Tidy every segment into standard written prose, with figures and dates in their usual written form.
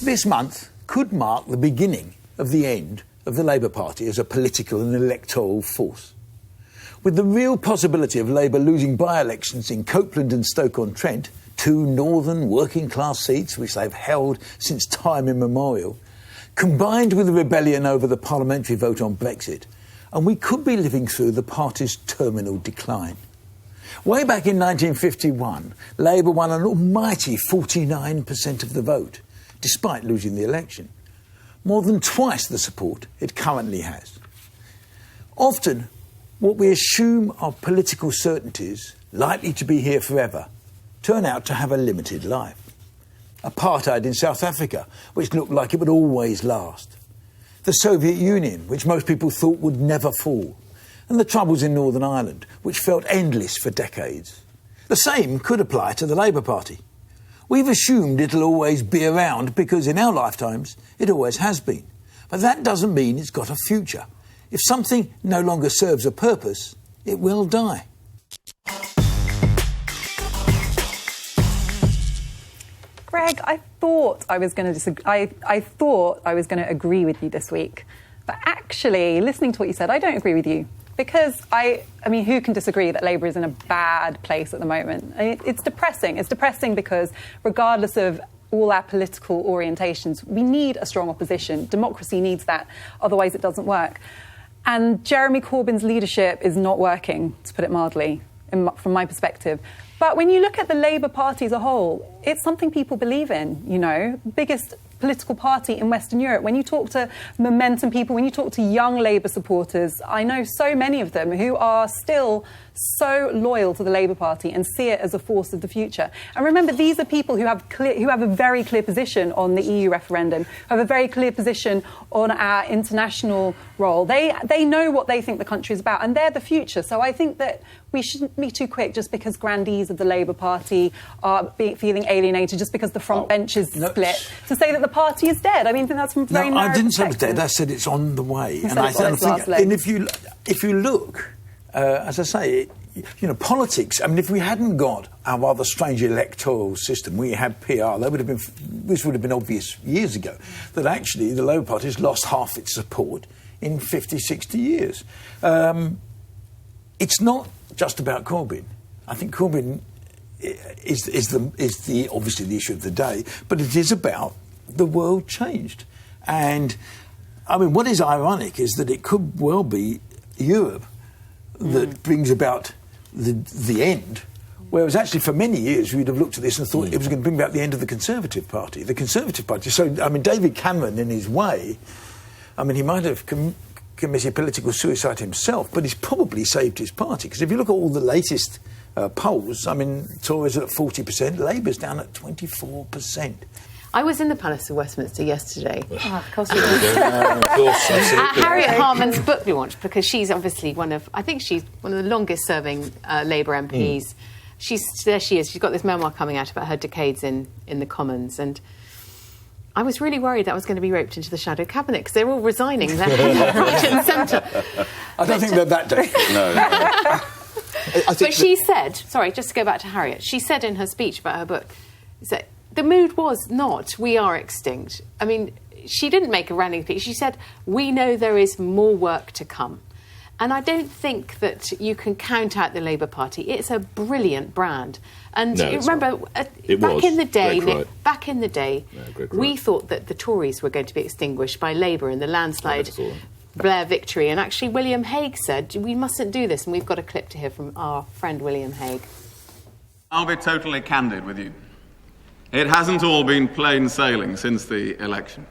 this month could mark the beginning of the end of the Labour Party as a political and electoral force. With the real possibility of Labour losing by-elections in Copeland and Stoke-on-Trent, two northern working-class seats which they've held since time immemorial, combined with the rebellion over the parliamentary vote on Brexit, and we could be living through the party's terminal decline. Way back in 1951, Labour won an almighty 49% of the vote, despite losing the election. More than twice the support it currently has. Often, what we assume are political certainties, likely to be here forever, turn out to have a limited life. Apartheid in South Africa, which looked like it would always last. The Soviet Union, which most people thought would never fall. And the troubles in Northern Ireland, which felt endless for decades. The same could apply to the Labour Party. We've assumed it'll always be around because in our lifetimes it always has been. But that doesn't mean it's got a future. If something no longer serves a purpose, it will die. Greg, I thought I was going to I thought I was going to agree with you this week. But actually, listening to what you said, I don't agree with you. Because, I mean, who can disagree that Labour is in a bad place at the moment? It's depressing. It's depressing because regardless of all our political orientations, we need a strong opposition. Democracy needs that. Otherwise, it doesn't work. And Jeremy Corbyn's leadership is not working, to put it mildly, from my perspective. But when you look at the Labour Party as a whole, it's something people believe in, you know. Biggest political party in Western Europe. When you talk to Momentum people, when you talk to young Labour supporters, I know so many of them who are still so loyal to the Labour Party and see it as a force of the future. And remember, these are people who have a very clear position on the EU referendum, who have a very clear position on our international role. They know what they think the country is about, and they're the future. So I think that we shouldn't be too quick just because grandees of the Labour Party are feeling alienated, just because the front bench is split, to say that the party is dead. I mean, I think that's from very narrow I didn't say it perspective. was dead. I said it's on the way. And I think, and if you look, as I say, you know, politics. I mean, if we hadn't got our rather strange electoral system, we had PR. This would have been obvious years ago that actually the Labour Party has lost half its support in 50, 60 years. It's not just about Corbyn. I think Corbyn is obviously the issue of the day, but it is about the world changed. And I mean, what is ironic is that it could well be Europe that brings about the end, whereas actually for many years we'd have looked at this and thought it was going to bring about the end of the Conservative Party. The Conservative Party. So, I mean, David Cameron, in his way, I mean, he might have committed political suicide himself, but he's probably saved his party. Because if you look at all the latest polls, I mean, Tories are at 40%, Labour's down at 24%. I was in the Palace of Westminster yesterday. Oh, of course we did. At Harriet Harman's book launch, because she's obviously one of the longest-serving Labour MPs. There she is. She's got this memoir coming out about her decades in the Commons, and I was really worried that I was going to be roped into the shadow cabinet because they're all resigning left, right and centre. I don't think they're that desperate. No. But she said, sorry, just to go back to Harriet, she said in her speech about her book that the mood was not, we are extinct. I mean, she didn't make a random speech. She said, we know there is more work to come. And I don't think that you can count out the Labour Party. It's a brilliant brand. And remember, back in the day, we thought that the Tories were going to be extinguished by Labour in the landslide Blair victory. And actually, William Hague said, we mustn't do this. And we've got a clip to hear from our friend William Hague. I'll be totally candid with you. It hasn't all been plain sailing since the election.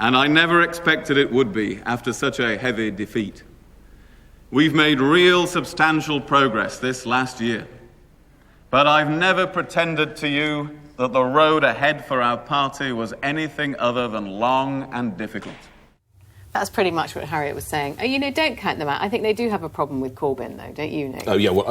And I never expected it would be after such a heavy defeat. We've made real substantial progress this last year. But I've never pretended to you that the road ahead for our party was anything other than long and difficult. That's pretty much what Harriet was saying. Oh, you know, don't count them out. I think they do have a problem with Corbyn, though, don't you, Nick? Oh, yeah, well,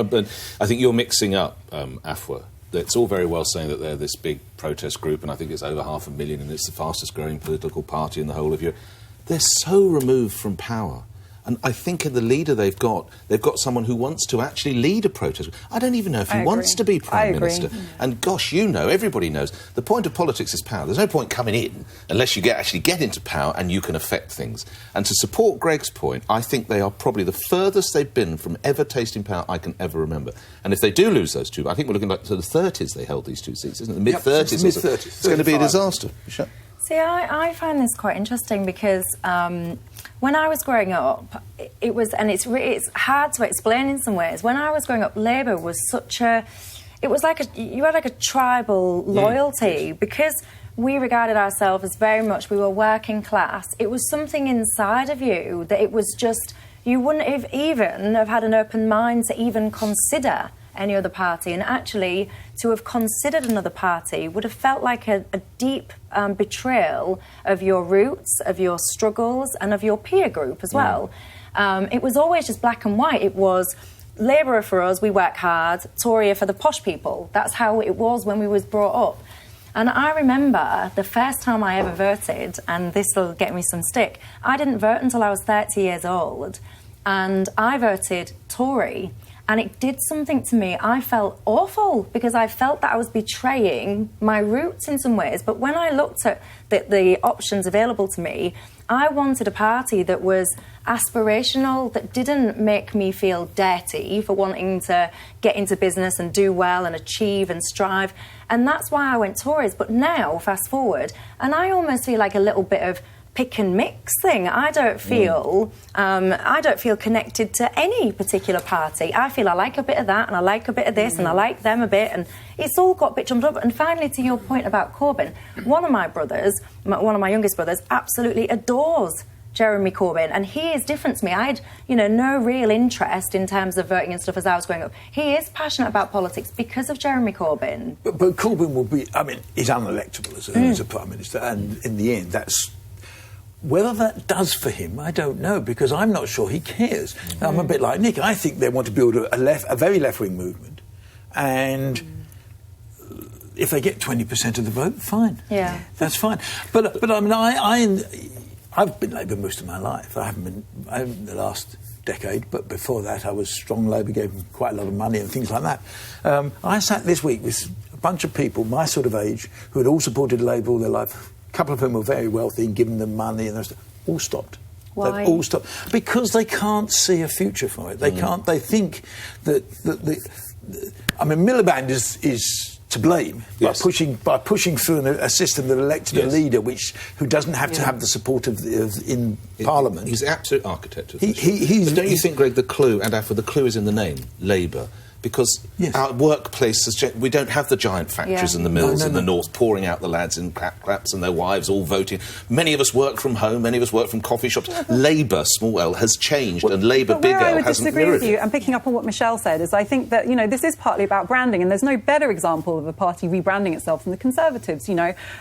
I think you're mixing up Afua. It's all very well saying that they're this big protest group, and I think it's over 500,000, and it's the fastest-growing political party in the whole of Europe. They're so removed from power. And I think in the leader they've got someone who wants to actually lead a protest. I don't even know if he wants to be Prime Minister. And gosh, everybody knows, the point of politics is power. There's no point coming in unless you actually get into power and you can affect things. And to support Greg's point, I think they are probably the furthest they've been from ever tasting power I can ever remember. And if they do lose those two, I think we're looking like to the 30s they held these two seats, isn't it? The mid-30s. Mid-30s. It's going to be a disaster. See, I find this quite interesting because when I was growing up, it's hard to explain in some ways. When I was growing up, Labour was you had like a tribal loyalty because we regarded ourselves as very much, we were working class. It was something inside of you that it was just, you wouldn't have had an open mind to even consider any other party, and actually to have considered another party would have felt like a deep betrayal of your roots, of your struggles and of your peer group as well. It was always just black and white. It was Labour for us, we work hard, Tory for the posh people. That's how it was when we was brought up. And I remember the first time I ever voted, and this will get me some stick, I didn't vote until I was 30 years old, and I voted Tory. And it did something to me. I felt awful because I felt that I was betraying my roots in some ways. But when I looked at the options available to me, I wanted a party that was aspirational, that didn't make me feel dirty for wanting to get into business and do well and achieve and strive. And that's why I went Tories. But now, fast forward, and I almost feel like a little bit of pick and mix thing. I don't feel connected to any particular party. I feel I like a bit of that and I like a bit of this and I like them a bit, and it's all got a bit jumped up. And finally, to your point about Corbyn, one of my youngest brothers absolutely adores Jeremy Corbyn, and he is different to me. I had, no real interest in terms of voting and stuff as I was growing up. He is passionate about politics because of Jeremy Corbyn. But Corbyn will be, he's unelectable as a Prime Minister, and in the end, that's... Whether that does for him, I don't know, because I'm not sure he cares. I'm a bit like Nick. I think they want to build a very left-wing movement, and if they get 20% of the vote, fine. Yeah, that's fine. But I've been Labour most of my life. I haven't been the last decade, but before that I was strong Labour, gave them quite a lot of money and things like that. I sat this week with a bunch of people my sort of age who had all supported Labour all their life. A couple of whom were very wealthy and given them money, and all stopped. Why? They've all stopped because they can't see a future for it. They can't. They think that Miliband is to blame by pushing through a system that elected a leader who doesn't have to have the support in Parliament. He's the absolute architect of this. But don't you think, Greg, the clue is in the name, Labour? Because our workplace we don't have the giant factories and the mills in the north pouring out the lads in claps and their wives all voting. Many of us work from home, many of us work from coffee shops. Labour, small L, has changed, and Labour, big L, hasn't mirrored it. Where I would disagree with you, and picking up on what Michelle said, is I think that, this is partly about branding, and there's no better example of a party rebranding itself than the Conservatives.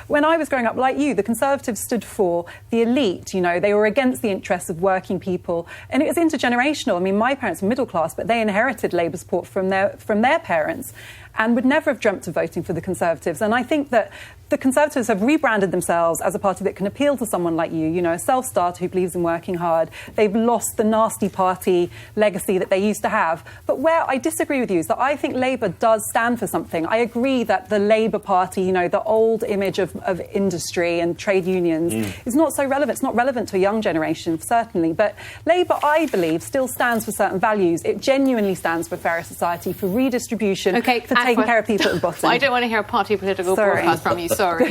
When I was growing up, like you, the Conservatives stood for the elite. They were against the interests of working people, and it was intergenerational. My parents were middle class, but they inherited Labour support from their parents and would never have dreamt of voting for the Conservatives. And I think that the Conservatives have rebranded themselves as a party that can appeal to someone like you, a self-starter who believes in working hard. They've lost the nasty party legacy that they used to have. But where I disagree with you is that I think Labour does stand for something. I agree that the Labour Party, the old image of industry and trade unions is not so relevant. It's not relevant to a young generation, certainly. But Labour, I believe, still stands for certain values. It genuinely stands for fairer society, for redistribution, for taking care of people at the bottom. I don't want to hear a party political broadcast from you. Sorry.